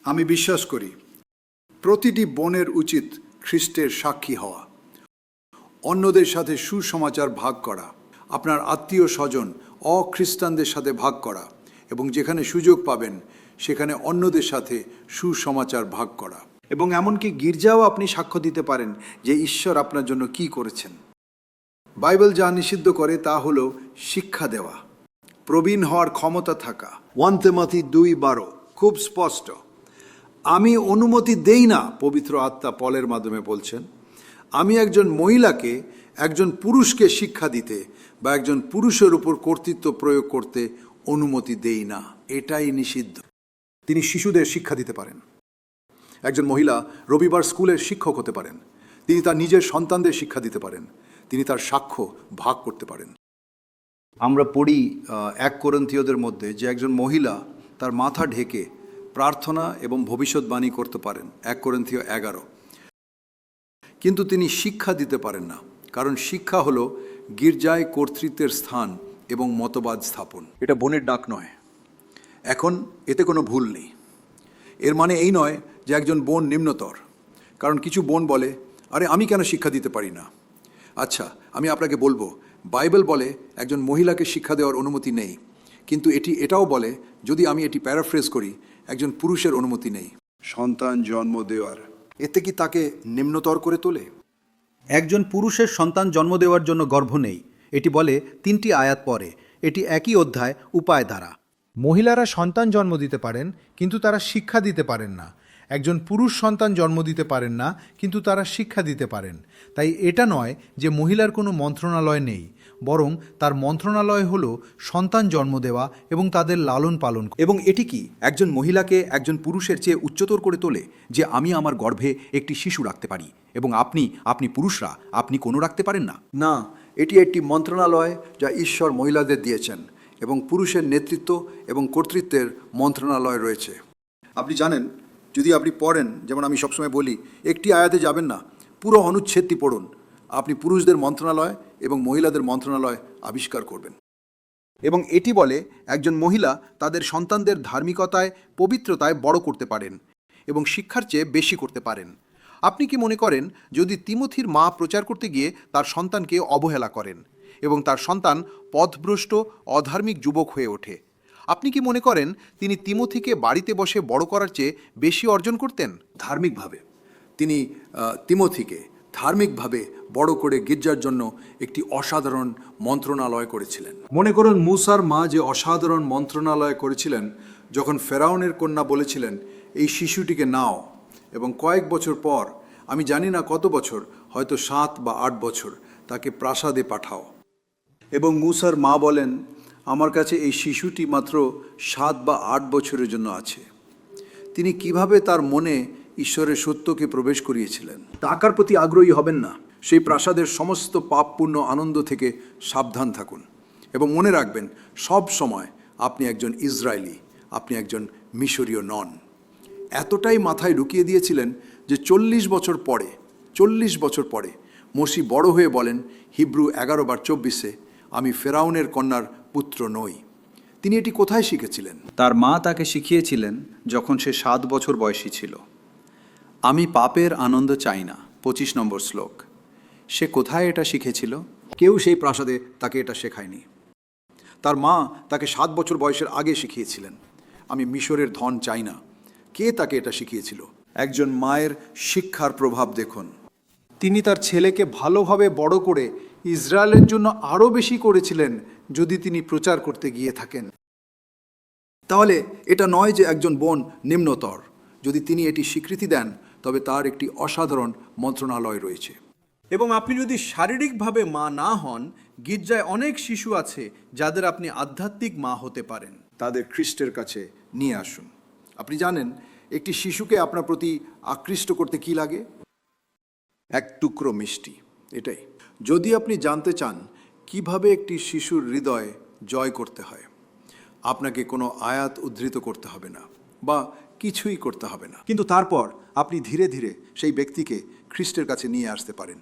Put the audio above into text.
আমি বিশ্বাস করি প্রতিটি বোনের উচিত খ্রিস্টের সাক্ষী হওয়া, অন্যদের সাথে সুসমাচার ভাগ করা, আপনার আত্মীয় স্বজন অখ্রিস্টানদের সাথে ভাগ করা এবং যেখানে সুযোগ পাবেন সেখানে অন্যদের সাথে সুসমাচার ভাগ করা। এবং এমনকি গির্জাও আপনি সাক্ষ্য দিতে পারেন যে ঈশ্বর আপনার জন্য কি করেছেন। বাইবেল যা নিষিদ্ধ করে তা হলো শিক্ষা দেওয়া, প্রবীণ হওয়ার ক্ষমতা থাকা। 1 তিমোথী 2:12 খুব স্পষ্ট। আমি অনুমতি দেই না, পবিত্র আত্মা পলের মাধ্যমে বলছেন, আমি একজন মহিলাকে একজন পুরুষকে শিক্ষা দিতে বা একজন পুরুষের উপর কর্তৃত্ব প্রয়োগ করতে অনুমতি দেই না। এটাই নিষিদ্ধ। তিনি শিশুদের শিক্ষা দিতে পারেন। একজন মহিলা রবিবার স্কুলের শিক্ষক হতে পারেন। তিনি তার নিজের সন্তানদের শিক্ষা দিতে পারেন। তিনি তার সাক্ষ্য ভাগ করতে পারেন। আমরা পড়ি 1 কোরিন্থীয়দের মধ্যে যে একজন মহিলা তার মাথা ঢেকে প্রার্থনা এবং ভবিষ্যৎবাণী করতে পারেন, 1 কোরিন্থীয় 11। কিন্তু তিনি শিক্ষা দিতে পারেন না, কারণ শিক্ষা হলো গির্জায় কর্তৃত্বের স্থান এবং মতবাদ স্থাপন। এটা বোনের ডাক নয়। এখন এতে কোনো ভুল নেই। এর মানে এই নয় যে একজন বোন নিম্নতর। কারণ কিছু বোন বলে, আরে আমি কেন শিক্ষা দিতে পারি না? আচ্ছা, আমি আপনাকে বলবো, বাইবেল বলে একজন মহিলাকে শিক্ষা দেওয়ার অনুমতি নেই, কিন্তু এটাও বলে, যদি আমি এটি প্যারাফ্রেজ করি, একজন পুরুষের অনুমতি নেই সন্তান জন্ম দেওয়ার। এতে কি তাকে নিম্নতর করে তোলে? একজন পুরুষের সন্তান জন্ম দেওয়ার জন্য গর্ভ নেই, এটি বলে 3টি আয়াত পরে। এটি একই অধ্যায় উপায় দ্বারা। মহিলারা সন্তান জন্ম দিতে পারেন, কিন্তু তারা শিক্ষা দিতে পারেন না। একজন পুরুষ সন্তান জন্ম দিতে পারেন না, কিন্তু তারা শিক্ষা দিতে পারেন। তাই এটা নয় যে মহিলার কোনো মন্ত্রণালয় নেই, বরং তার মন্ত্রণালয় হলো সন্তান জন্ম দেওয়া এবং তাদের লালন পালন। এবং এটি কি একজন মহিলাকে একজন পুরুষের চেয়ে উচ্চতর করে তোলে যে আমি আমার গর্ভে একটি শিশু রাখতে পারি এবং আপনি পুরুষরা আপনি কোনো রাখতে পারেন না? না, এটি একটি মন্ত্রণালয় যা ঈশ্বর মহিলাদের দিয়েছেন এবং পুরুষের নেতৃত্ব এবং কর্তৃত্বের মন্ত্রণালয় রয়েছে। আপনি জানেন, যদি আপনি পড়েন, যেমন আমি সবসময় বলি, একটি আয়াতে যাবেন না, পুরো অনুচ্ছেদটি পড়ুন। আপনি পুরুষদের মন্ত্রণালয় এবং মহিলাদের মন্ত্রণালয় আবিষ্কার করবেন। এবং এটি বলে একজন মহিলা তাদের সন্তানদের ধার্মিকতায়, পবিত্রতায় বড় করতে পারেন এবং শিক্ষার চেয়ে বেশি করতে পারেন। আপনি কি মনে করেন যদি তিমোথীর মা প্রচার করতে গিয়ে তার সন্তানকে অবহেলা করেন এবং তার সন্তান পথভ্রষ্ট অধার্মিক যুবক হয়ে ওঠে, আপনি কি মনে করেন তিনি তিমোথীকে বাড়িতে বসে বড় করার চেয়ে বেশি অর্জন করতেন? ধার্মিকভাবে তিনি তিমোথীকে ধার্মিকভাবে বড় করে গির্জার জন্য একটি অসাধারণ মন্ত্রণালয় করেছিলেন। মনে করুন মূসার মা যে অসাধারণ মন্ত্রণালয় করেছিলেন যখন ফেরাউনের কন্যা বলেছিলেন, এই শিশুটিকে নাও এবং কয়েক বছর পর, আমি জানি না কত বছর, হয়তো 7 বা 8 বছর, তাকে প্রাসাদে পাঠাও। এবং মূসার মা বলেন, আমার কাছে এই শিশুটি মাত্র 7 বা 8 বছরের জন্য আছে। তিনি কিভাবে তার মনে ঈশ্বরের সত্যকে প্রবেশ করিয়েছিলেন। টাকার প্রতি আগ্রহী হবেন না। সেই প্রাসাদের সমস্ত পাপপূর্ণ আনন্দ থেকে সাবধান থাকুন এবং মনে রাখবেন, সব সময় আপনি একজন ইসরায়েলি, আপনি একজন মিশরীয় নন। এতটাই মাথায় ঢুকিয়ে দিয়েছিলেন যে 40 বছর পরে মসি বড় হয়ে বলেন হিব্রু 11:24, আমি ফেরাউনের কন্যার পুত্র নই। তিনি এটি কোথায় শিখেছিলেন? তার মা তাকে শিখিয়েছিলেন যখন সে 7 বছর বয়সী ছিল। আমি পাপের আনন্দ চাই না, 25 নম্বর শ্লোক। সে কোথায় এটা শিখেছিল? কেউ সেই প্রাসাদে তাকে এটা শেখায়নি। তার মা তাকে 7 বছর বয়সের আগে শিখিয়েছিলেন, আমি মিশরের ধন চাই না। কে তাকে এটা শিখিয়েছিল? একজন মায়ের শিক্ষার প্রভাব দেখুন। তিনি তার ছেলেকে ভালোভাবে বড় করে ইসরায়েলের জন্য আরও বেশি করেছিলেন যদি তিনি প্রচার করতে গিয়ে থাকেন। তাহলে এটা নয় যে একজন বোন নিম্নতর। যদি তিনি এটি স্বীকৃতি দেন, তবে তার একটি অসাধারণ মন্ত্রণালয় রয়েছে। এবং আপনি যদি শারীরিকভাবে মা না হন, গির্জায় অনেক শিশু আছে যাদের আপনি আধ্যাত্মিক মা হতে পারেন। তাদের খ্রিস্টের কাছে নিয়ে আসুন। আপনি জানেন, একটি শিশুকে আপনার প্রতি আকৃষ্ট করতে কি লাগে? এক টুকরো মিষ্টি। এটাই। যদি আপনি জানতে চান কিভাবে একটি শিশুর হৃদয় জয় করতে হয়, আপনাকে কোনো আয়াত উদ্ধৃত করতে হবে না বা কিছুই করতে হবে না, কিন্তু তারপর আপনি ধীরে ধীরে সেই ব্যক্তিকে খ্রিস্টের কাছে নিয়ে আসতে পারেন।